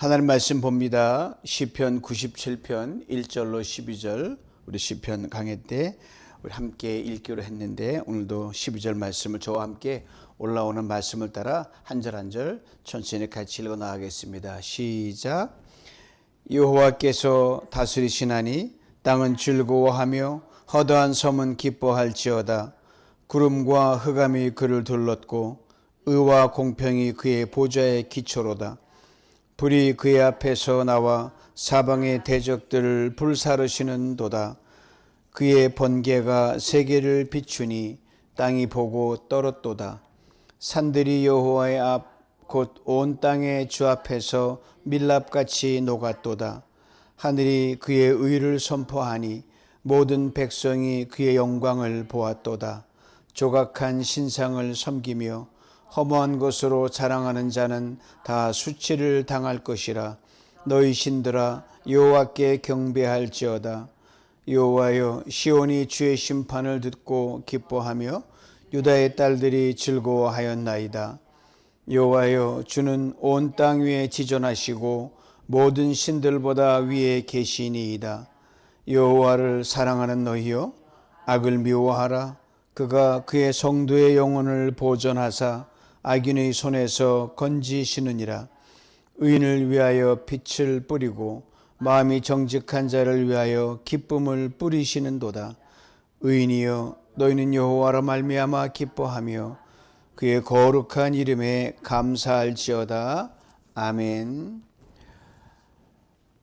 하나님 말씀 봅니다. 시편 97편 1절로 12절 우리 시편 강해 때 우리 함께 읽기로 했는데 오늘도 12절 말씀을 저와 함께 올라오는 말씀을 따라 한 절 한 절 천천히 같이 읽어 나가겠습니다. 시작. 여호와께서 다스리시나니 땅은 즐거워하며 허다한 섬은 기뻐할지어다. 구름과 흑암이 그를 둘렀고 의와 공평이 그의 보좌의 기초로다. 불이 그의 앞에서 나와 사방의 대적들을 불사르시는 도다. 그의 번개가 세계를 비추니 땅이 보고 떨었도다. 산들이 여호와의 앞 곧 온 땅의 주 앞에서 밀랍같이 녹았도다. 하늘이 그의 의를 선포하니 모든 백성이 그의 영광을 보았도다. 조각한 신상을 섬기며 허무한 것으로 자랑하는 자는 다 수치를 당할 것이라. 너희 신들아 여호와께 경배할지어다. 여호와여, 시온이 주의 심판을 듣고 기뻐하며 유다의 딸들이 즐거워하였나이다. 여호와여, 주는 온 땅 위에 지존하시고 모든 신들보다 위에 계시니이다. 여호와를 사랑하는 너희여, 악을 미워하라. 그가 그의 성도의 영혼을 보존하사 악인의 손에서 건지시느니라. 의인을 위하여 빛을 뿌리고 마음이 정직한 자를 위하여 기쁨을 뿌리시는도다. 의인이여, 너희는 여호와로 말미암아 기뻐하며 그의 거룩한 이름에 감사할지어다. 아멘.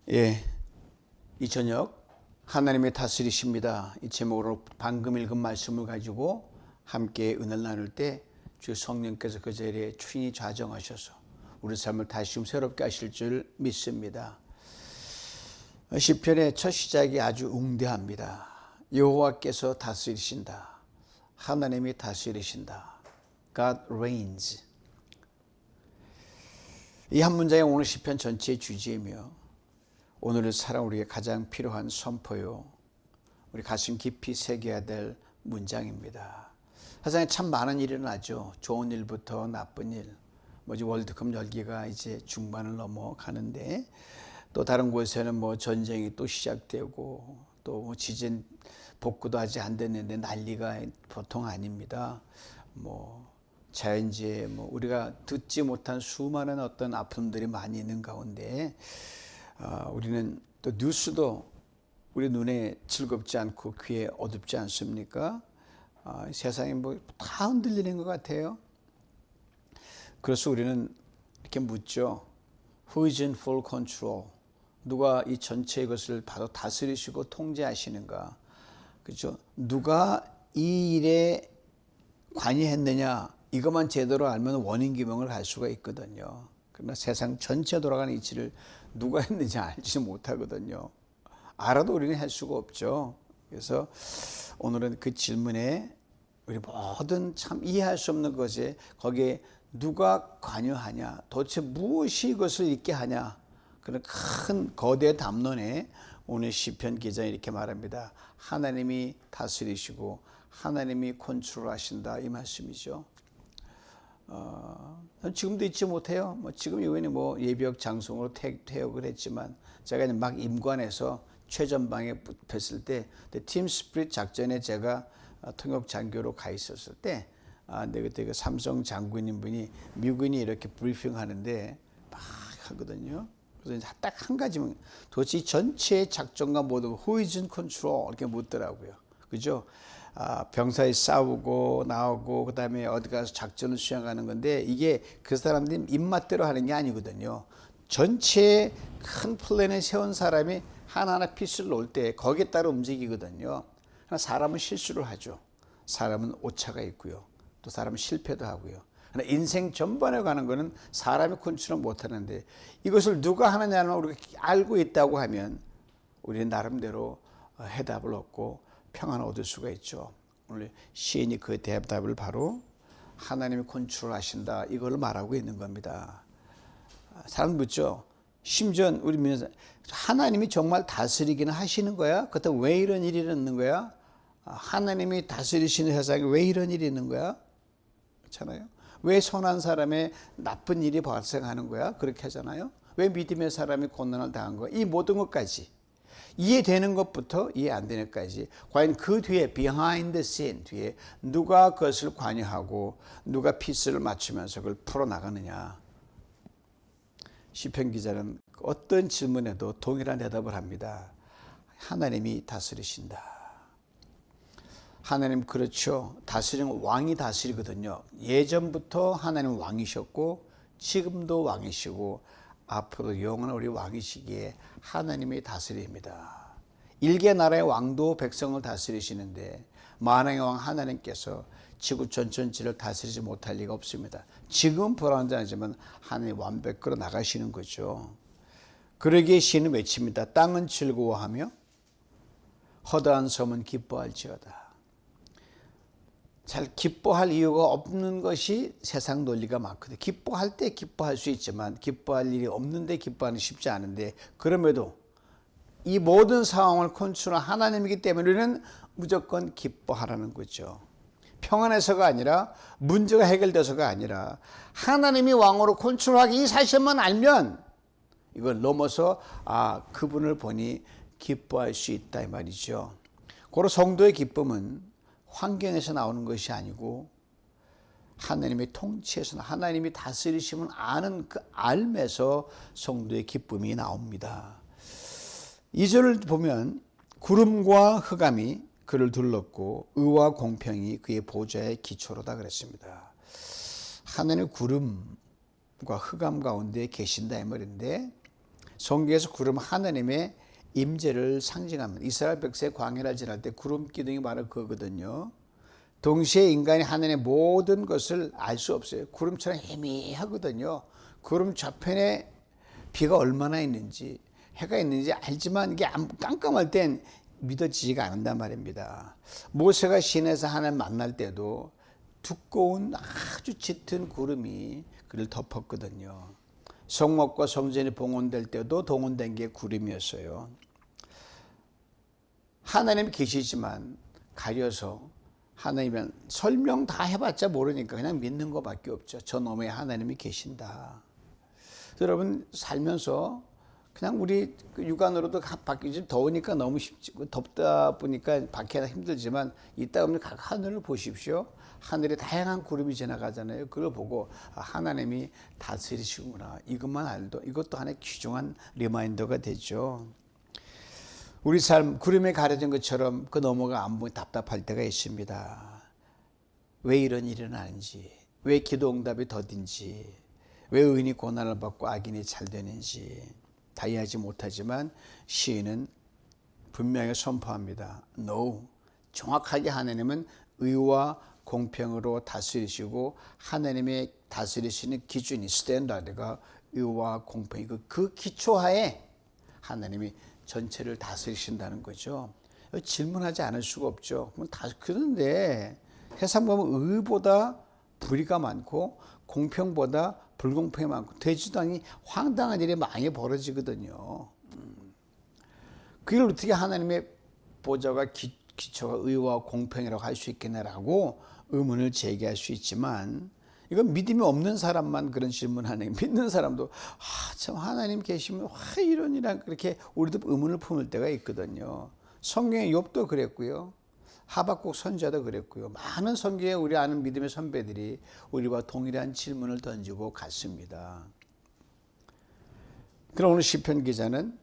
이 저녁 하나님의 다스리십니다. 이 제목으로 방금 읽은 말씀을 가지고 함께 은혜를 나눌 때 주 성령께서 그 자리에 친히 좌정하셔서 우리 삶을 다시 좀 새롭게 하실 줄 믿습니다. 시편의 첫 시작이 아주 웅대합니다. 여호와께서 다스리신다. 하나님이 다스리신다. God reigns. 이 한 문장이 오늘 시편 전체의 주제이며 오늘을 살아 우리에게 가장 필요한 선포요, 우리 가슴 깊이 새겨야 될 문장입니다. 세상에 참 많은 일이 일어나죠. 좋은 일부터 나쁜 일. 월드컵 열기가 이제 중반을 넘어가는데 또 다른 곳에는 전쟁이 또 시작되고 또 지진 복구도 아직 안 됐는데 난리가 보통 아닙니다. 자연재해, 우리가 듣지 못한 수많은 어떤 아픔들이 많이 있는 가운데 우리는 또 뉴스도 우리 눈에 즐겁지 않고 귀에 어둡지 않습니까? 세상이 다 흔들리는 것 같아요. 그래서 우리는 이렇게 묻죠. Who is in full control? 누가 이 전체 것을 바로 다스리시고 통제하시는가? 그렇죠? 누가 이 일에 관여했느냐? 이것만 제대로 알면 원인 규명을 할 수가 있거든요. 그러나 세상 전체 돌아가는 이치를 누가 했는지 알지 못하거든요. 알아도 우리는 할 수가 없죠. 그래서 오늘은 그 질문에 우리 모든 참 이해할 수 없는 것에 거기에 누가 관여하냐, 도대체 무엇이 이것을 있게 하냐, 그런 큰 거대 담론에 오늘 시편 기자는 이렇게 말합니다. 하나님이 다스리시고 하나님이 컨트롤하신다, 이 말씀이죠. 지금도 잊지 못해요. 지금 이번에 예비역 장성으로 퇴역을 했지만 제가 이제 막 임관해서 최전방에 붙었을 때 팀 스피릿 작전에 제가 통역 장교로 가 있었을 때 그때 그 삼성 장군인 분이 미군이 이렇게 브리핑 하는데 막 하거든요. 그래서 딱 한 가지만 도대체 이 전체 작전과 모두 who is in control 이렇게 묻더라고요. 그죠? 병사에 싸우고 나오고 그다음에 어디 가서 작전을 수행하는 건데 이게 그 사람들이 입맛대로 하는 게 아니거든요. 전체 큰 플랜을 세운 사람이 하나하나 피스를 놓을 때 거기에 따라 움직이거든요. 그러나 사람은 실수를 하죠. 사람은 오차가 있고요. 또 사람은 실패도 하고요. 그러나 인생 전반에 가는 거는 사람이 컨트롤 못하는데 이것을 누가 하느냐는 우리가 알고 있다고 하면 우리는 나름대로 해답을 얻고 평안을 얻을 수가 있죠. 오늘 시인이 그 대답을 바로 하나님이 컨트롤하신다, 이걸 말하고 있는 겁니다. 사람 묻죠. 심지어 우리 하나님이 정말 다스리기는 하시는 거야? 그렇다면 왜 이런 일이 있는 거야? 하나님이 다스리시는 세상에 왜 이런 일이 있는 거야? 그렇잖아요. 왜 선한 사람의 나쁜 일이 발생하는 거야? 그렇게 하잖아요. 왜 믿음의 사람이 고난을 당한 거야? 이 모든 것까지 이해되는 것부터 이해 안 되는 것까지 과연 그 뒤에 behind the scene 뒤에 누가 그것을 관여하고 누가 피스를 맞추면서 그걸 풀어나가느냐. 시편 기자는 어떤 질문에도 동일한 대답을 합니다. 하나님이 다스리신다. 하나님 그렇죠. 다스리는 왕이 다스리거든요. 예전부터 하나님 왕이셨고 지금도 왕이시고 앞으로 영원한 우리 왕이시기에 하나님이 다스립니다. 일개 나라의 왕도 백성을 다스리시는데 만왕의 왕 하나님께서 지구 전체를 다스리지 못할 리가 없습니다. 지금 불완전하지만 하나님 완벽으로 나가시는 거죠. 그러기에 시는 외칩니다. 땅은 즐거워하며 허다한 섬은 기뻐할지어다. 잘 기뻐할 이유가 없는 것이 세상 논리가 많거든요. 기뻐할 때 기뻐할 수 있지만 기뻐할 일이 없는데 기뻐하는 쉽지 않은데 그럼에도 이 모든 상황을 컨트롤한 하나님이기 때문에 우리는 무조건 기뻐하라는 거죠. 평안해서가 아니라 문제가 해결돼서가 아니라 하나님이 왕으로 컨트롤하기 이 사실만 알면 이걸 넘어서 그분을 보니 기뻐할 수 있다 이 말이죠. 고로 성도의 기쁨은 환경에서 나오는 것이 아니고 하나님의 통치에서 하나님이 다스리심을 아는 그 알면서 성도의 기쁨이 나옵니다. 2절을 보면 구름과 흑암이 그를 둘렀고 의와 공평이 그의 보좌의 기초로다 그랬습니다. 하나님의 구름과 흑암 가운데 계신다 이 말인데 성경에서 구름은 하나님의 임재를 상징합니다. 이스라엘 백성의 광야를 지날 때 구름 기둥이 바로 그거거든요. 동시에 인간이 하나님의 모든 것을 알 수 없어요. 구름처럼 희미하거든요. 구름 저편에 비가 얼마나 있는지 해가 있는지 알지만 이게 깜깜할 땐 믿어지지가 않는단 말입니다. 모세가 시내에서 하나님 만날 때도 두꺼운 아주 짙은 구름이 그를 덮었거든요. 성막과 성전이 봉헌될 때도 동원된 게 구름이었어요. 하나님이 계시지만 가려서 하나님은 설명 다 해봤자 모르니까 그냥 믿는 것밖에 없죠. 저 너머에 하나님이 계신다. 여러분 살면서 그냥 우리 육안으로도 밖에 좀 더우니까 너무 덥다 보니까 밖에나 힘들지만 이따 보면 각 하늘을 보십시오. 하늘에 다양한 구름이 지나가잖아요. 그걸 보고 하나님이 다스리시구나. 이것만 알도 이것도 하나의 귀중한 리마인더가 되죠. 우리 삶 구름에 가려진 것처럼 그 너머가 안 보이 답답할 때가 있습니다. 왜 이런 일이 나는지, 왜 기도 응답이 더딘지, 왜 의인이 고난을 받고 악인이 잘 되는지 다 이해하지 못하지만 시인은 분명히 선포합니다. No. 정확하게 하나님은 의와 공평으로 다스리시고 하나님의 다스리시는 기준이 스탠다드가 의와 공평이 그 기초하에 하나님이 전체를 다스리신다는 거죠. 질문하지 않을 수가 없죠. 그런데 세상 보면 의보다 불의가 많고 공평보다 불공평이 많고 대주당이 황당한 일이 많이 벌어지거든요. 그걸 어떻게 하나님의 보좌가 기초가 의와 공평이라고 할 수 있겠냐라고 의문을 제기할 수 있지만 이건 믿음이 없는 사람만 그런 질문하는 믿는 사람도 참 하나님 계시면 이런 일은 그렇게 우리도 의문을 품을 때가 있거든요. 성경의 욥도 그랬고요. 하박국 선지자도 그랬고요. 많은 성경에 우리 아는 믿음의 선배들이 우리와 동일한 질문을 던지고 갔습니다. 그럼 오늘 시편 기자는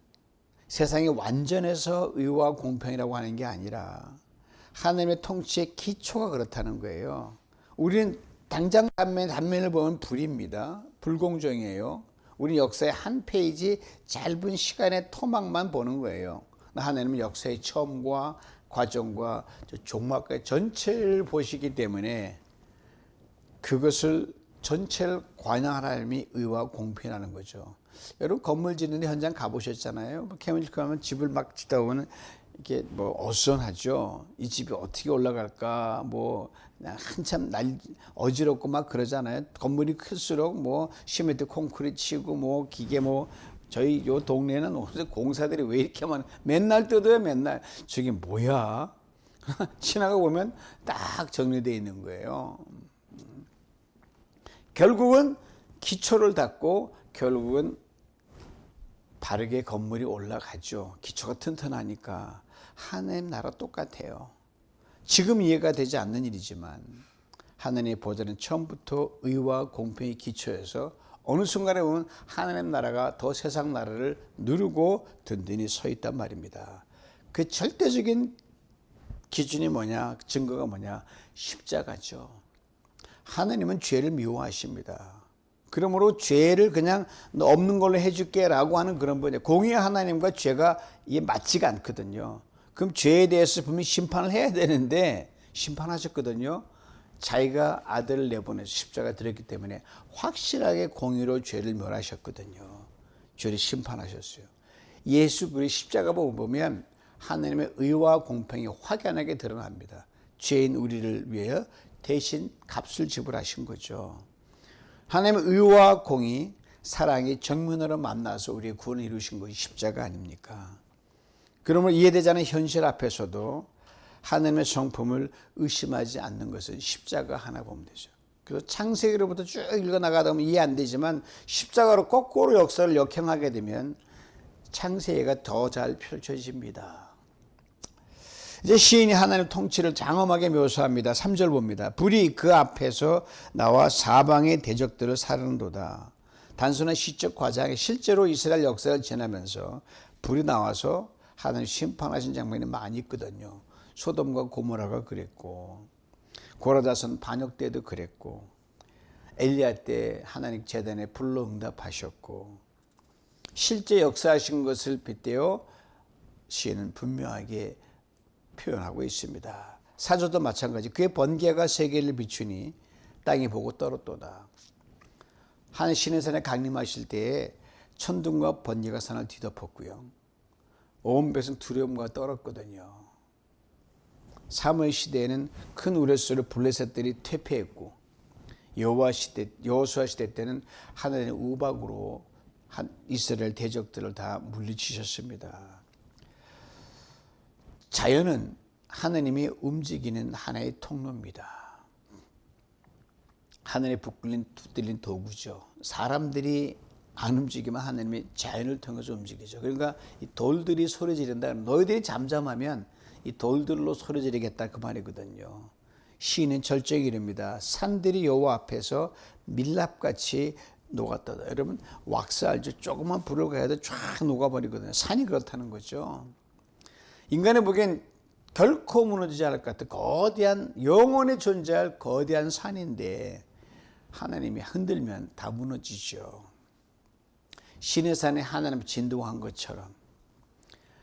세상이 완전해서 의와 공평이라고 하는 게 아니라 하나님의 통치의 기초가 그렇다는 거예요. 우리는 당장 단면을 보면 불입니다. 불공정이에요. 우리 역사의 한 페이지 짧은 시간의 토막만 보는 거예요. 하나님은 역사의 처음과 과정과 종말까지 전체를 보시기 때문에 그것을 전체를 관여하는 하나님이 의와 공평이라는 거죠. 여러분 건물 짓는데 현장 가보셨잖아요. 캐밀 가면 집을 막 짓다 보면 이게 어수선하죠. 이 집이 어떻게 올라갈까 한참 어지럽고 막 그러잖아요. 건물이 클수록 시멘트 콘크리트 치고 기계 저희 요 동네는 공사들이 왜 이렇게 맨날 뜯어요. 맨날 저게 뭐야 지나가 보면 딱 정리되어 있는 거예요. 결국은 기초를 닦고 결국은 바르게 건물이 올라가죠. 기초가 튼튼하니까. 하나님 나라 똑같아요. 지금 이해가 되지 않는 일이지만 하나님의 보좌는 처음부터 의와 공평의 기초에서 어느 순간에 보면 하나님 나라가 더 세상 나라를 누르고 든든히 서 있단 말입니다. 그 절대적인 기준이 뭐냐, 증거가 뭐냐, 십자가죠. 하나님은 죄를 미워하십니다. 그러므로 죄를 그냥 너 없는 걸로 해줄게 라고 하는 그런 분이에요. 공의의 하나님과 죄가 이게 맞지가 않거든요. 그럼 죄에 대해서 분명히 심판을 해야 되는데 심판하셨거든요. 자기가 아들을 내보내서 십자가 드렸기 때문에 확실하게 공의로 죄를 멸하셨거든요. 죄를 심판하셨어요. 예수 그리스도의 십자가 보면 하나님의 의와 공평이 확연하게 드러납니다. 죄인 우리를 위해 대신 값을 지불하신 거죠. 하나님의 의와 공의, 사랑이 정면으로 만나서 우리의 구원을 이루신 것이 십자가 아닙니까? 그러면 이해되지 않는 현실 앞에서도 하나님의 성품을 의심하지 않는 것은 십자가 하나 보면 되죠. 그래서 창세기로부터 쭉 읽어나가다 보면 이해 안 되지만 십자가로 거꾸로 역사를 역행하게 되면 창세기가 더 잘 펼쳐집니다. 이제 시인이 하나님의 통치를 장엄하게 묘사합니다. 3절 봅니다. 불이 그 앞에서 나와 사방의 대적들을 사르는도다. 단순한 시적 과장이 실제로 이스라엘 역사를 지나면서 불이 나와서 하나님 심판하신 장면이 많이 있거든요. 소돔과 고모라가 그랬고 고라다선 반역 때도 그랬고 엘리야 때 하나님 제단에 불로 응답하셨고 실제 역사하신 것을 빗대어 시인은 분명하게 표현하고 있습니다. 사조도 마찬가지. 그의 번개가 세계를 비추니 땅이 보고 떨었도다. 한 신의 산에 강림하실 때에 천둥과 번개가 산을 뒤덮었고요. 온 백성 두려움과 떨었거든요. 사무엘 시대에는 큰 우레소리 블레셋들이 퇴폐했고 여호수아 시대 때는 하나님의 우박으로 이스라엘 대적들을 다 물리치셨습니다. 자연은 하나님이 움직이는 하나의 통로입니다. 하늘에 붙들린 도구죠. 사람들이 안 움직이면 하나님이 자연을 통해서 움직이죠. 그러니까 이 돌들이 소리 지른다. 너희들이 잠잠하면 이 돌들로 소리 지르겠다 그 말이거든요. 시인은 절정이 이릅니다. 산들이 여호와 앞에서 밀랍같이 녹았다. 여러분 왁스 알죠? 조그만 불을 가해도 쫙 녹아버리거든요. 산이 그렇다는 거죠. 인간의 보기엔 결코 무너지지 않을 것 같은 거대한 영원히 존재할 거대한 산인데 하나님이 흔들면 다 무너지죠. 신의 산에 하나님 진동한 것처럼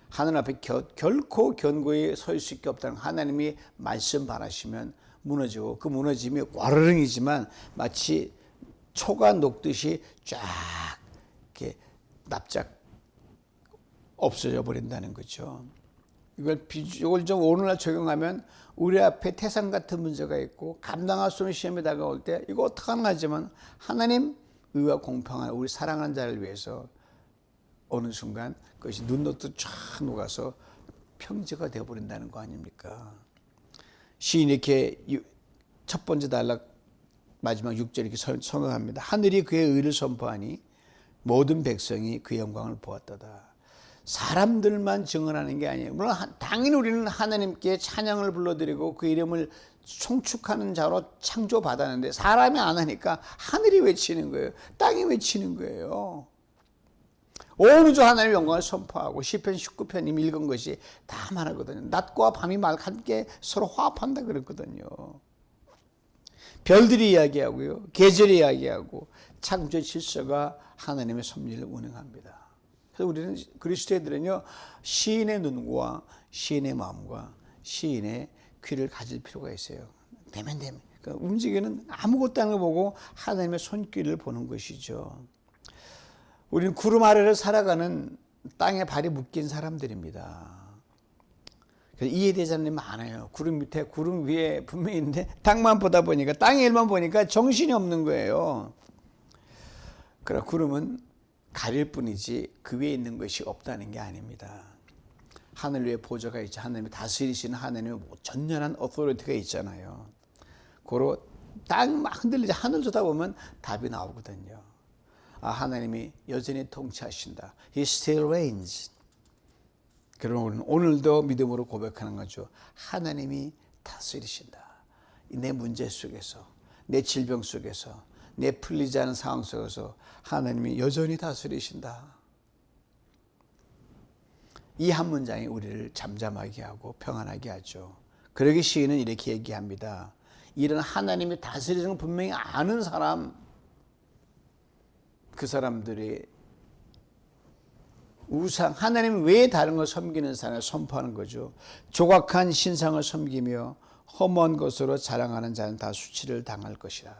하늘 앞에 결코 견고히 설 수 있게 없다는 하나님이 말씀 바라시면 무너지고 그 무너짐이 와르릉이지만 마치 초가 녹듯이 쫙 이렇게 납작 없어져 버린다는 거죠. 이걸 좀 오늘날 적용하면 우리 앞에 태산 같은 문제가 있고 감당할 수 없는 시험이 다가올 때 이거 어떡하나 하지만 하나님 의와 공평한 우리 사랑하는 자를 위해서 어느 순간 그것이 눈 녹듯 쫙 녹아서 평지가 되어버린다는 거 아닙니까? 시인이 이렇게 첫 번째 단락 마지막 6절 이렇게 선언합니다. 하늘이 그의 의를 선포하니 모든 백성이 그의 영광을 보았도다. 사람들만 증언하는 게 아니에요. 물론 당연히 우리는 하나님께 찬양을 불러드리고 그 이름을 송축하는 자로 창조받았는데 사람이 안 하니까 하늘이 외치는 거예요. 땅이 외치는 거예요. 온 우주 하나님의 영광을 선포하고 시편 19편 이미 읽은 것이 다 말하거든요. 낮과 밤이 함께 서로 화합한다 그랬거든요. 별들이 이야기하고요. 계절이 이야기하고 창조 질서가 하나님의 섭리를 운행합니다. 그래서 우리는 그리스도인들은요. 시인의 눈과 시인의 마음과 시인의 귀를 가질 필요가 있어요. 대면. 그러니까 움직이는 아무것도 아닌 걸 보고 하나님의 손길을 보는 것이죠. 우리는 구름 아래를 살아가는 땅에 발이 묶인 사람들입니다. 그래서 이해되지 않는 일이 많아요. 구름 밑에 구름 위에 분명히 있는데 땅만 보다 보니까 땅의 일만 보니까 정신이 없는 거예요. 그러나 구름은 가릴 뿐이지 그 위에 있는 것이 없다는 게 아닙니다. 하늘 위에 보좌가 있죠. 하나님이 다스리시는 하나님의 전연한 어토리티가 있잖아요. 고로 땅 막 흔들리지 하늘 쏟아보면 답이 나오거든요. 하나님이 여전히 통치하신다. He still reigns. 그러면 우리는 오늘도 믿음으로 고백하는 거죠. 하나님이 다스리신다. 내 문제 속에서, 내 질병 속에서, 내 풀리지 않은 상황 속에서 하나님이 여전히 다스리신다. 이 한 문장이 우리를 잠잠하게 하고 평안하게 하죠. 그러기 시인은 이렇게 얘기합니다. 이런 하나님이 다스리는 걸 분명히 아는 사람, 그 사람들이 우상, 하나님 외에 다른 걸 섬기는 사람을 선포하는 거죠. 조각한 신상을 섬기며 허무한 것으로 자랑하는 자는 다 수치를 당할 것이라.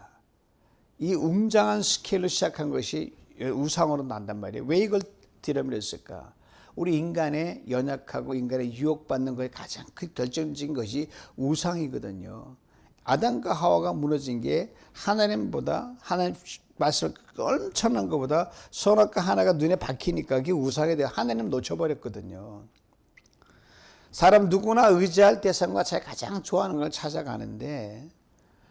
이 웅장한 스케일로 시작한 것이 우상으로 난단 말이에요. 왜 이걸 들여밀었을까? 우리 인간의 연약하고 인간의 유혹받는 것의 가장 큰 결정적인 것이 우상이거든요. 아담과 하와가 무너진 게 하나님보다, 하나님 말씀을 엄청난 것보다 선악과 하나가 눈에 박히니까 그게 우상에 대해 하나님 놓쳐버렸거든요. 사람 누구나 의지할 대상과 자기가 가장 좋아하는 걸 찾아가는데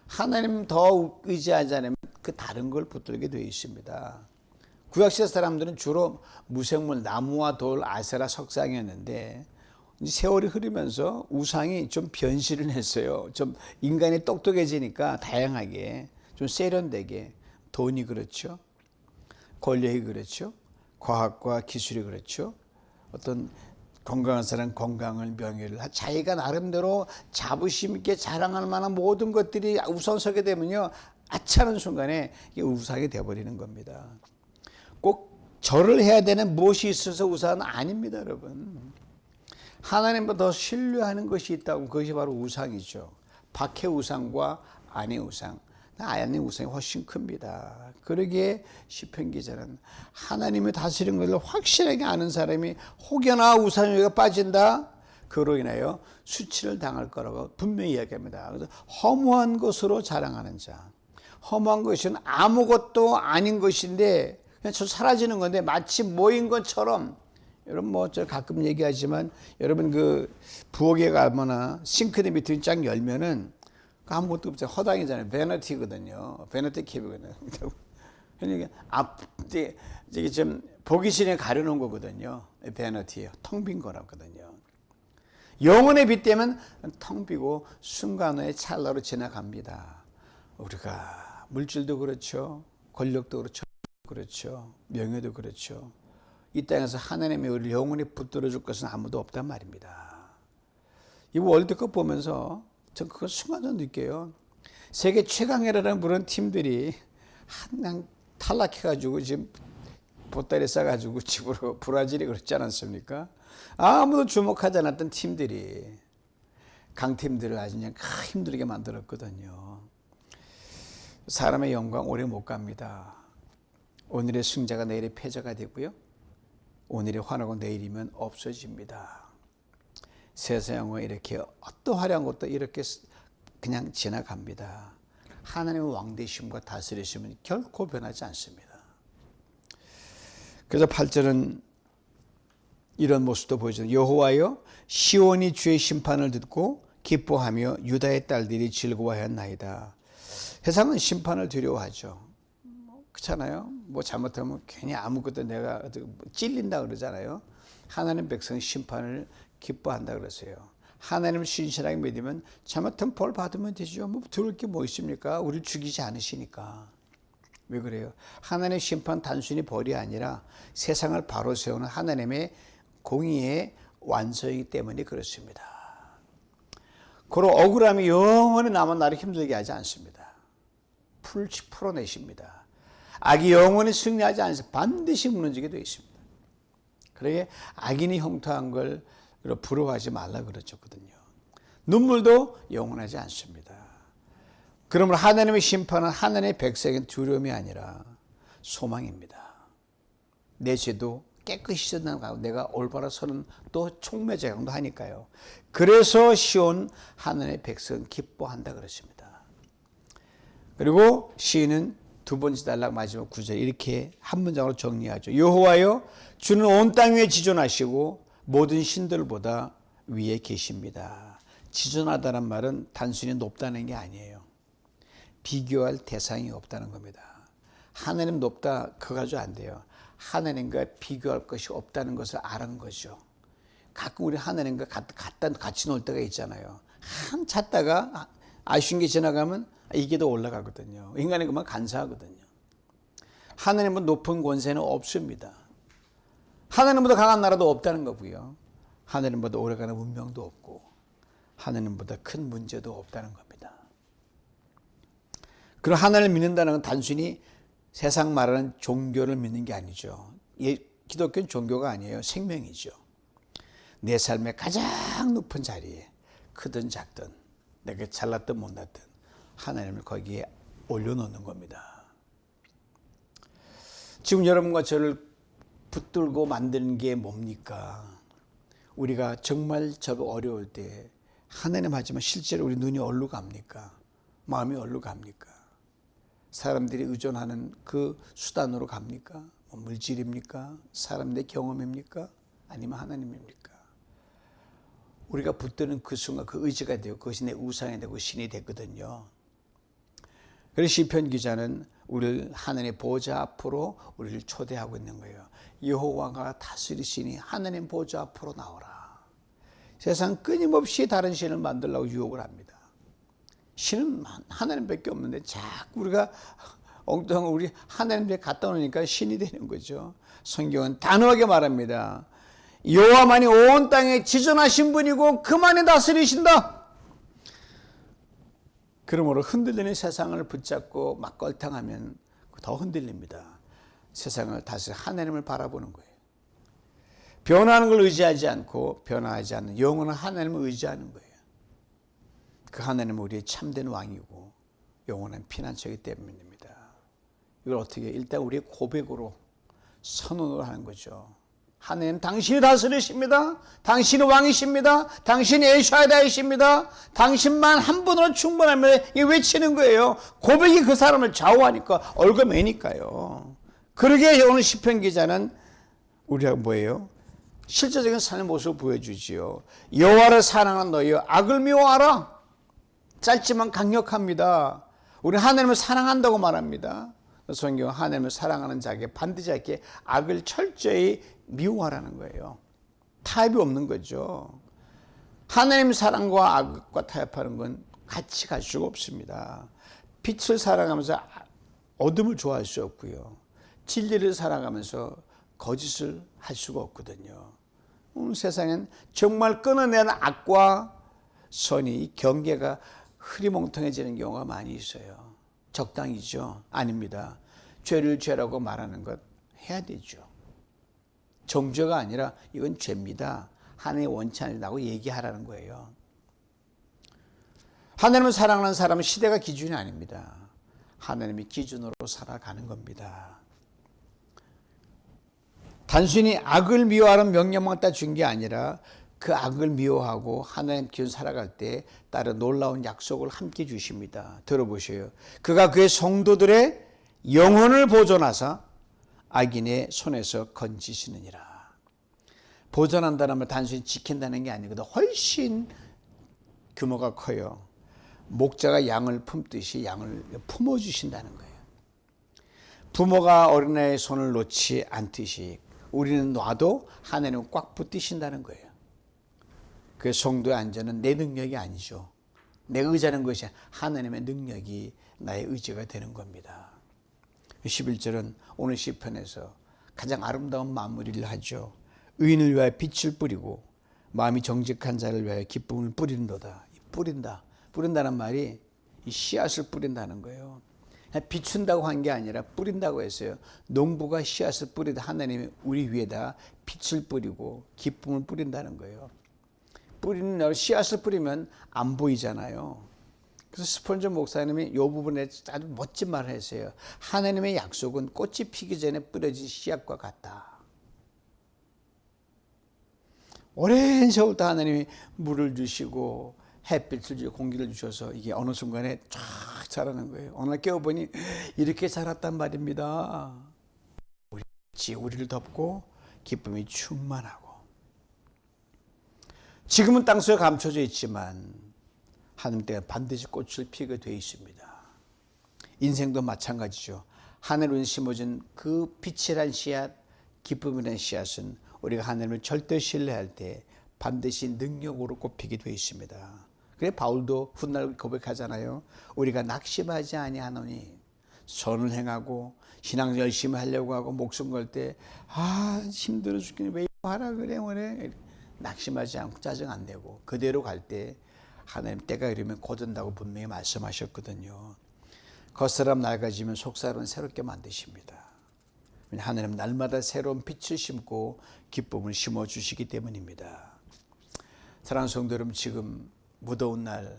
하나님 더 의지하지 않으면 그 다른 걸 붙들게 되어 있습니다. 구약시대 사람들은 주로 무생물, 나무와 돌, 아세라, 석상이었는데 세월이 흐르면서 우상이 좀 변신을 했어요. 좀 인간이 똑똑해지니까 다양하게, 좀 세련되게. 돈이 그렇죠. 권력이 그렇죠. 과학과 기술이 그렇죠. 어떤 건강한 사람 건강을, 명예를, 자기가 나름대로 자부심 있게 자랑할 만한 모든 것들이 우선서게 되면요, 아차하는 순간에 이게 우상이 되어버리는 겁니다. 꼭 절을 해야 되는 무엇이 있어서 우상은 아닙니다, 여러분. 하나님보다 더 신뢰하는 것이 있다고, 그것이 바로 우상이죠. 밖의 우상과 안의 우상, 안의 우상이 훨씬 큽니다. 그러기에 시편 기자는 하나님이 다스리는 것을 확실하게 아는 사람이 혹여나 우상에게 빠진다, 그로 인하여 수치를 당할 거라고 분명히 이야기합니다. 그래서 허무한 것으로 자랑하는 자, 허무한 것은 아무것도 아닌 것인데 그냥 저 사라지는 건데 마치 모인 것처럼. 여러분 뭐 저 가끔 얘기하지만 여러분 그 부엌에 가거나 싱크대 밑에 쫙 열면은 아무것도 없잖아요. 허당이잖아요. 베너티거든요. 베너티 캡이거든요. 그러니까 앞에 이게 좀 보기 싫게 가려놓은 거거든요. 베너티예요. 텅 빈 거라거든요. 영혼의 빛 때문에 텅 비고 순간 후에 찰나로 지나갑니다. 우리가 물질도 그렇죠. 권력도 그렇죠. 명예도 그렇죠. 이 땅에서 하나님의 우리를 영원히 붙들어 줄 것은 아무도 없단 말입니다. 이 월드컵 보면서 전 그걸 순간적으로 느껴요. 세계 최강이라는 부른 팀들이 한강 탈락해가지고 지금 보따리 싸가지고 집으로, 브라질이 그렇지 않았습니까? 아무도 주목하지 않았던 팀들이 강팀들을 아주 그냥 힘들게 만들었거든요. 사람의 영광 오래 못 갑니다. 오늘의 승자가 내일의 패자가 되고요. 오늘의 환호가 내일이면 없어집니다. 세상은 이렇게 어떤 화려한 것도 이렇게 그냥 지나갑니다. 하나님의 왕되심과 다스리심은 결코 변하지 않습니다. 그래서 8절은 이런 모습도 보여주는, 여호와여 시온이 주의 심판을 듣고 기뻐하며 유다의 딸들이 즐거워하였나이다. 세상은 심판을 두려워하죠. 그렇잖아요. 뭐 잘못하면 괜히 아무것도 내가 찔린다 그러잖아요. 하나님 백성 심판을 기뻐한다 그러세요. 하나님을 신실하게 믿으면 잘못하면 벌 받으면 되죠. 뭐 들을 게 뭐 있습니까? 우리를 죽이지 않으시니까. 왜 그래요? 하나님의 심판 단순히 벌이 아니라 세상을 바로 세우는 하나님의 공의의 완성이기 때문에 그렇습니다. 그런 억울함이 영원히 남은 나를 힘들게 하지 않습니다. 풀어내십니다. 악이 영원히 승리하지 않아서 반드시 무너지게 되어 있습니다. 그러게 악인이 형통한 걸 부러워하지 말라 그러셨거든요. 눈물도 영원하지 않습니다. 그러므로 하나님의 심판은 하나님의 백성의 두려움이 아니라 소망입니다. 내 죄도 깨끗이 씻어나가고 내가 올바로 서는 또 총매제강도 하니까요. 그래서 시온 하나님의 백성 기뻐한다 그러십니다. 그리고 시인은 두 번째 단락 마지막 9절 이렇게 한 문장으로 정리하죠. 여호와여 주는 온 땅 위에 지존하시고 모든 신들보다 위에 계십니다. 지존하다는 말은 단순히 높다는 게 아니에요. 비교할 대상이 없다는 겁니다. 하나님 높다 그거 가지고 안 돼요. 하나님과 비교할 것이 없다는 것을 아는 거죠. 가끔 우리 하나님과 같이 놀 때가 있잖아요. 한 찾다가 아쉬운 게 지나가면 이게 더 올라가거든요. 인간이 그만 간사하거든요. 하나님은 높은 권세는 없습니다. 하나님보다 강한 나라도 없다는 거고요. 하나님보다 오래가는 운명도 없고 하나님보다 큰 문제도 없다는 겁니다. 그럼 하나님을 믿는다는 건 단순히 세상 말하는 종교를 믿는 게 아니죠. 기독교는 종교가 아니에요. 생명이죠. 내 삶의 가장 높은 자리에 크든 작든 내가 잘났든 못났든 하나님을 거기에 올려놓는 겁니다. 지금 여러분과 저를 붙들고 만드는 게 뭡니까? 우리가 정말 저 어려울 때 하나님 하지만 실제로 우리 눈이 어디로 갑니까? 마음이 어디로 갑니까? 사람들이 의존하는 그 수단으로 갑니까? 뭐 물질입니까? 사람들의 경험입니까? 아니면 하나님입니까? 우리가 붙드는 그 순간 그 의지가 되고 그것이 내 우상이 되고 신이 됐거든요. 그래서 시편 기자는 우리를 하나님의 보좌 앞으로 우리를 초대하고 있는 거예요. 여호와가 다스리시니 하나님 보좌 앞으로 나오라. 세상 끊임없이 다른 신을 만들려고 유혹을 합니다. 신은 하나님밖에 없는데 자꾸 우리가 엉뚱한 우리 하나님께 갖다 놓으니까 신이 되는 거죠. 성경은 단호하게 말합니다. 여호와만이 온 땅에 지존하신 분이고 그만이 다스리신다. 그러므로 흔들리는 세상을 붙잡고 막 걸탕하면 더 흔들립니다. 세상을 다스리는 하나님을 바라보는 거예요. 변화하는 걸 의지하지 않고 변화하지 않는 영원한 하나님을 의지하는 거예요. 그 하나님은 우리의 참된 왕이고 영원한 피난처이기 때문입니다. 이걸 어떻게 일단 우리의 고백으로 선언을 하는 거죠. 하나님 당신이 다스리십니다. 당신이 왕이십니다. 당신이 엘샤다이십니다. 당신만 한 분으로 충분합니다. 이 외치는 거예요. 고백이 그 사람을 좌우하니까 얽어매니까요. 그러게 오늘 시편 기자는 우리가 뭐예요? 실제적인 삶의 모습을 보여주지요. 여호와를 사랑하는 너희여 악을 미워하라. 짧지만 강력합니다. 우리 하나님을 사랑한다고 말합니다. 성경 하나님을 사랑하는 자에게 반드시 이렇게 악을 철저히 미워하라는 거예요. 타협이 없는 거죠. 하나님 사랑과 악과 타협하는 건 같이 갈 수가 없습니다. 빛을 사랑하면서 어둠을 좋아할 수 없고요. 진리를 사랑하면서 거짓을 할 수가 없거든요. 세상엔 정말 끊어내는 악과 선이 경계가 흐리멍텅해지는 경우가 많이 있어요. 적당히죠? 아닙니다. 죄를 죄라고 말하는 것 해야 되죠. 정죄가 아니라 이건 죄입니다. 하나님의 원치 않는다고 얘기하라는 거예요. 하나님을 사랑하는 사람은 시대가 기준이 아닙니다. 하나님의 기준으로 살아가는 겁니다. 단순히 악을 미워하는 명령만 딱 준 게 아니라 그 악을 미워하고 하나님 기준 살아갈 때 따른 놀라운 약속을 함께 주십니다. 들어보세요. 그가 그의 성도들의 영혼을 보존하사 악인의 손에서 건지시느니라. 보존한다는 말 단순히 지킨다는 게 아니거든. 훨씬 규모가 커요. 목자가 양을 품듯이 양을 품어주신다는 거예요. 부모가 어린아이의 손을 놓지 않듯이 우리는 놔도 하나님은 꽉 붙드신다는 거예요. 그 성도의 안전은 내 능력이 아니죠. 내가 의지하는 것이 하나님의 능력이 나의 의지가 되는 겁니다. 11절은 오늘 시편에서 가장 아름다운 마무리를 하죠. 의인을 위하여 빛을 뿌리고 마음이 정직한 자를 위하여 기쁨을 뿌리는도다. 뿌린다는 말이 이 씨앗을 뿌린다는 거예요. 비춘다고 한 게 아니라 뿌린다고 했어요. 농부가 씨앗을 뿌리다 하나님이 우리 위에다 빛을 뿌리고 기쁨을 뿌린다는 거예요. 뿌리는 씨앗을 뿌리면 안 보이잖아요. 그래서 스폰저 목사님이 이 부분에 아주 멋진 말을 했어요. 하나님의 약속은 꽃이 피기 전에 뿌려진 씨앗과 같다. 오랜 세월부터 하나님이 물을 주시고 햇빛을 주고 공기를 주셔서 이게 어느 순간에 쫙 자라는 거예요. 어느 날 깨어보니 이렇게 자랐단 말입니다. 우리를 덮고 기쁨이 충만하고. 지금은 땅속에 감춰져 있지만 하나님 때가 반드시 꽃을 피게 되어 있습니다. 인생도 마찬가지죠. 하늘은 심어준 그 빛이란 씨앗, 기쁨이란 씨앗은 우리가 하나님을 절대 신뢰할 때 반드시 능력으로 꼽히게 되어 있습니다. 그래 바울도 훗날 고백하잖아요. 우리가 낙심하지 아니하노니 선을 행하고 신앙 열심히 하려고 하고 목숨 걸 때 힘들어 죽겠네 왜 하라 그래 낙심하지 않고 짜증 안 내고 그대로 갈 때 하나님 때가 이르면 곧온다고 분명히 말씀하셨거든요. 겉사람 낡아지면 속사람은 새롭게 만드십니다. 하나님 날마다 새로운 빛을 심고 기쁨을 심어주시기 때문입니다. 사랑하는 성도 여러분, 지금 무더운 날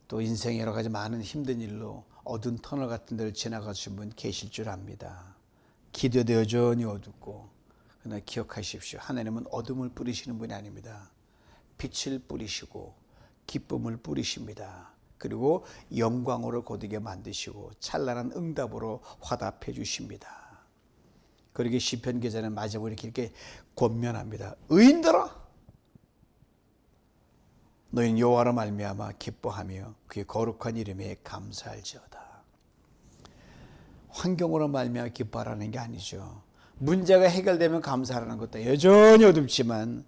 또 인생의 여러 가지 많은 힘든 일로 어두운 터널 같은 데를 지나가신 분 계실 줄 압니다. 기도도 여전히 어둡고 그러나 기억하십시오. 하나님은 어둠을 뿌리시는 분이 아닙니다. 빛을 뿌리시고 기쁨을 뿌리십니다. 그리고 영광으로 거두게 만드시고 찬란한 응답으로 화답해 주십니다. 그러기에 시편 기자는 마지막으로 이렇게 권면합니다. 의인들아 너희는 여호와로 말미암아 기뻐하며 그의 거룩한 이름에 감사할지어다. 환경으로 말미암아 기뻐하라는 게 아니죠. 문제가 해결되면 감사하라는 것도 여전히 어둡지만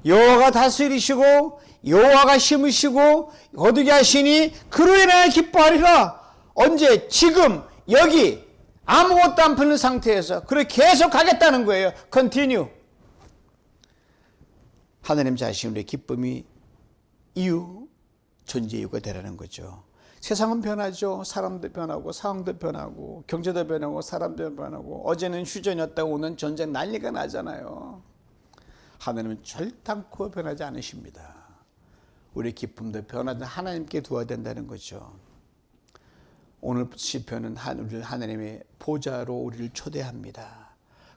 여호와가 다스리시고 여호와가 심으시고 거두게 하시니 그로 인하여 기뻐하리라. 언제? 지금 여기 아무것도 안 풀린 상태에서 그렇게 계속 가겠다는 거예요. Continue. 하나님 자신의 기쁨이 존재 이유가 되라는 거죠. 세상은 변하죠. 사람도 변하고 상황도 변하고 경제도 변하고 사람도 변하고 어제는 휴전이었다고 오늘 전쟁 난리가 나잖아요. 하나님은 절단코 변하지 않으십니다. 우리 기쁨도 변하든 하나님께 두어야 된다는 거죠. 오늘 시편은 하나님의 보좌로 우리를 초대합니다.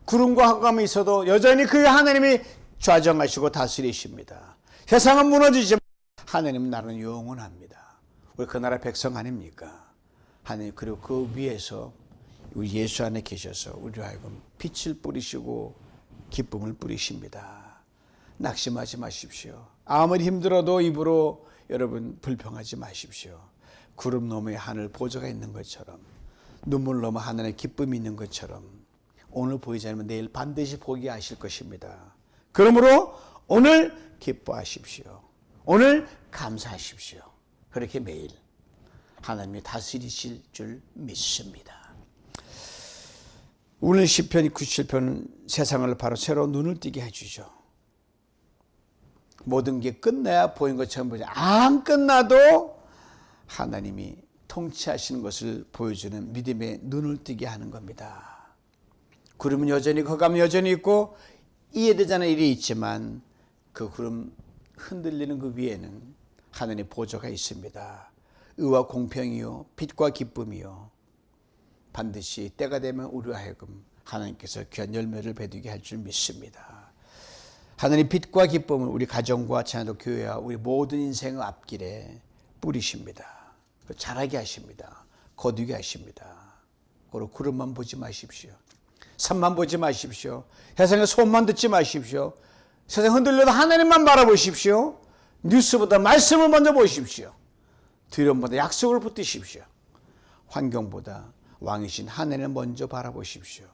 구름과 흑암이 있어도 여전히 그 하나님이 좌정하시고 다스리십니다. 세상은 무너지지만 하나님은 나라는 영원합니다. 우리 그 나라 백성 아닙니까? 하나님 그리고 그 위에서 우리 예수 안에 계셔서 우리로 하여금 빛을 뿌리시고 기쁨을 뿌리십니다. 낙심하지 마십시오. 아무리 힘들어도 입으로 여러분 불평하지 마십시오. 구름 너머에 하늘 보좌가 있는 것처럼 눈물 너머 하늘에 기쁨이 있는 것처럼 오늘 보이지 않으면 내일 반드시 보게 하실 것입니다. 그러므로 오늘 기뻐하십시오. 오늘 감사하십시오. 그렇게 매일 하나님이 다스리실 줄 믿습니다. 오늘 시편 97편은 세상을 바로 새로운 눈을 뜨게 해주죠. 모든 게 끝나야 보인 것처럼 보이지 안 끝나도 하나님이 통치하시는 것을 보여주는 믿음의 눈을 뜨게 하는 겁니다. 구름은 여전히 흑암은 여전히 있고 이해되지 않는 일이 있지만 그 구름 흔들리는 그 위에는 하나님의 보좌가 있습니다. 의와 공평이요 빛과 기쁨이요 반드시 때가 되면 우리로 하여금 하나님께서 귀한 열매를 맺게 할 줄 믿습니다. 하나님 빛과 기쁨을 우리 가정과 자녀도 교회와 우리 모든 인생의 앞길에 뿌리십니다. 자라게 하십니다. 거두게 하십니다. 그리고 구름만 보지 마십시오. 산만 보지 마십시오. 세상의 소문만 듣지 마십시오. 세상 흔들려도 하나님만 바라보십시오. 뉴스보다 말씀을 먼저 보십시오. 두려움보다 약속을 붙드십시오. 환경보다 왕이신 하나님을 먼저 바라보십시오.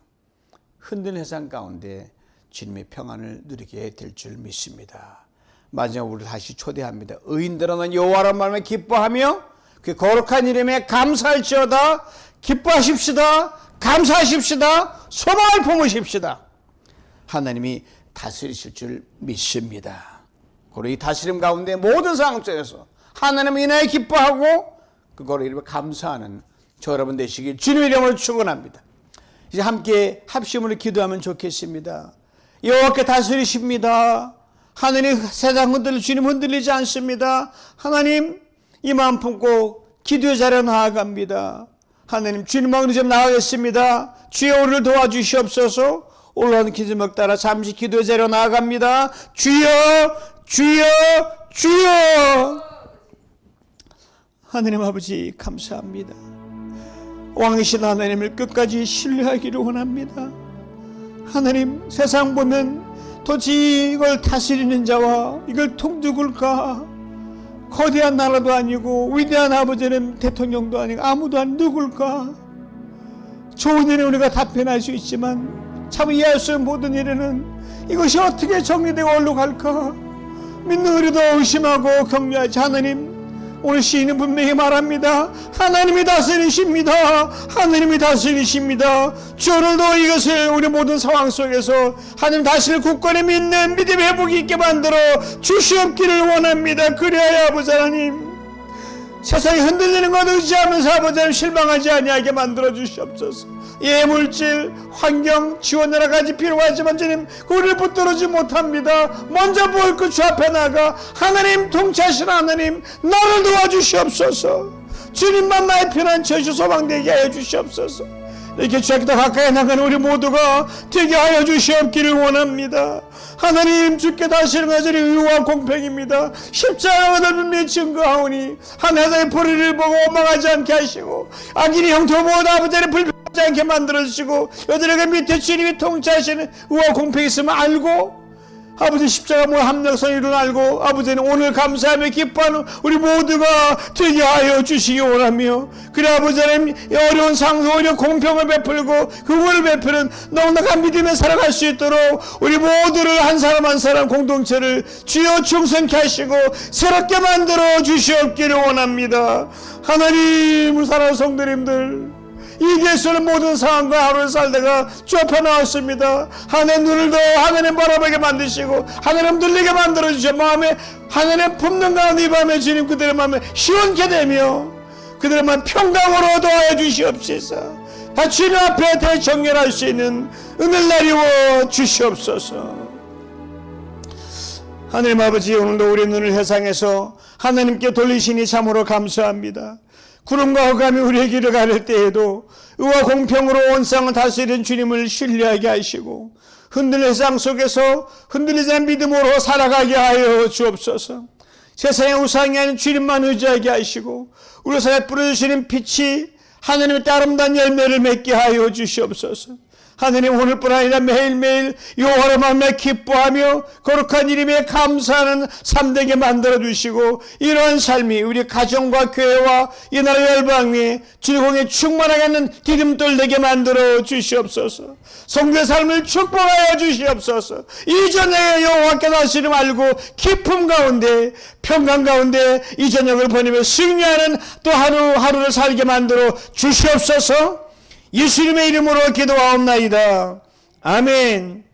흔들린 세상 가운데 주님의 평안을 누리게 될 줄 믿습니다. 마지막으로 다시 초대합니다. 의인들은 여호와로 말하며 기뻐하며 그 거룩한 이름에 감사할지어다. 기뻐하십시다. 감사하십시다. 소망을 품으십시다. 하나님이 다스리실 줄 믿습니다. 그리고 이 다스림 가운데 모든 상황 속에서 하나님을 인하여 기뻐하고 그거를 이름에 감사하는 저 여러분 되시길 주님의 이름으로 축원합니다. 이제 함께 합심으로 기도하면 좋겠습니다. 여호와께 다스리십니다. 하나님 세상 흔들리 주님 흔들리지 않습니다. 하나님 이 마음 품고 기도의 자리에 나아갑니다. 하나님 주님만 좀 나가겠습니다. 주여 우리를 도와주시옵소서. 올라오는 기도막 따라 잠시 기도의 자리에 나아갑니다. 주여 주여 주여. 하나님 아버지 감사합니다. 왕이신 하나님을 끝까지 신뢰하기를 원합니다. 하나님 세상 보면 도대체 이걸 다스리는 자와 이걸 누굴까? 거대한 나라도 아니고 위대한 아버지는 대통령도 아니고 아무도 안 누굴까? 좋은 일은 우리가 답변할 수 있지만 참 이해할 수 없는 모든 일에는 이것이 어떻게 정리되고 어디로 갈까 믿는 우리도 의심하고 격려하지. 하나님, 오늘 시인은 분명히 말합니다. 하나님이 다스리십니다. 하나님이 다스리십니다. 주 오늘도 이것을 우리 모든 상황 속에서 하나님 다스릴 굳건히 믿는 믿음의 회복이 있게 만들어 주시옵기를 원합니다. 그리하여 아버지 하나님, 세상이 흔들리는 것 의지하면서 아버지 하나님 실망하지 아니하게 만들어 주시옵소서. 예물질, 환경, 지원 여러 가지 필요하지만 주님 우리를 붙들어지 못합니다. 먼저 볼 그 주 앞에 나가 하나님 통치하시는 하나님 나를 도와주시옵소서. 주님만 나의 편한 처시 소망되게 하여 주시옵소서. 이렇게 주 앞에 가까이 나가는 우리 모두가 되게 하여 주시옵기를 원합니다. 하나님, 주께 다시는 것들이 의와 공평입니다. 십자가가 넓은 증거하오니 하나님의 불의를 보고 원망하지 않게 하시고 악인이 형통보다 아버지를 불평하지 않게 만들어주시고 여들에게 밑에 주님이 통치하시는 의와 공평이 있음을 알고 아버지 십자가 모의 합력성을 알고 아버지는 오늘 감사하며 기뻐하는 우리 모두가 되게 하여 주시기 원하며, 그래 아버지 하나님 어려운 상황 오히려 공평을 베풀고 그거를 베푸는 넉넉한 믿음에 살아갈 수 있도록 우리 모두를 한 사람 한 사람 공동체를 주여 충성케 하시고 새롭게 만들어 주시옵기를 원합니다. 하나님, 우리 사랑하는 성도님들, 이기에서는 모든 상황과 하루를 살다가 주 앞에 나왔습니다. 하나님 눈을 더 하나님 바라보게 만드시고 하나님 들리게 만들어주셔 마음에 하나님 품는 가운데 이 밤에 주님 그들의 마음에 시원케 되며 그들의 마음 평강으로 도와여 주시옵소서. 다 주님 앞에 대정렬할 수 있는 은혜를 내리워 주시옵소서. 하나님 아버지, 오늘도 우리 눈을 회상해서 하나님께 돌리시니 참으로 감사합니다. 구름과 흑암이 우리의 길을 가릴 때에도 의와 공평으로 온 세상을 다스리는 주님을 신뢰하게 하시고 흔들리는 세상 속에서 흔들리지 않는 믿음으로 살아가게 하여 주옵소서. 세상의 우상이 아닌 주님만 의지하게 하시고 우리 삶에 뿌려주시는 빛이 하나님의 아름다운 열매를 맺게 하여 주시옵소서. 하나님, 오늘뿐 아니라 매일매일 여호와를 만나 기뻐하며 거룩한 이름에 감사하는 삶 되게 만들어주시고 이러한 삶이 우리 가정과 교회와 이 나라 열방에 즐거움에 충만하게 하는 디딤돌 되게 만들어 주시옵소서. 성도의 삶을 축복하여 주시옵소서. 이전에 여호와께 다스림 알고 기쁨 가운데 평강 가운데 이 저녁을 보내며 승리하는 또 하루하루를 살게 만들어 주시옵소서. 예수님의 이름으로 기도하옵나이다. 아멘.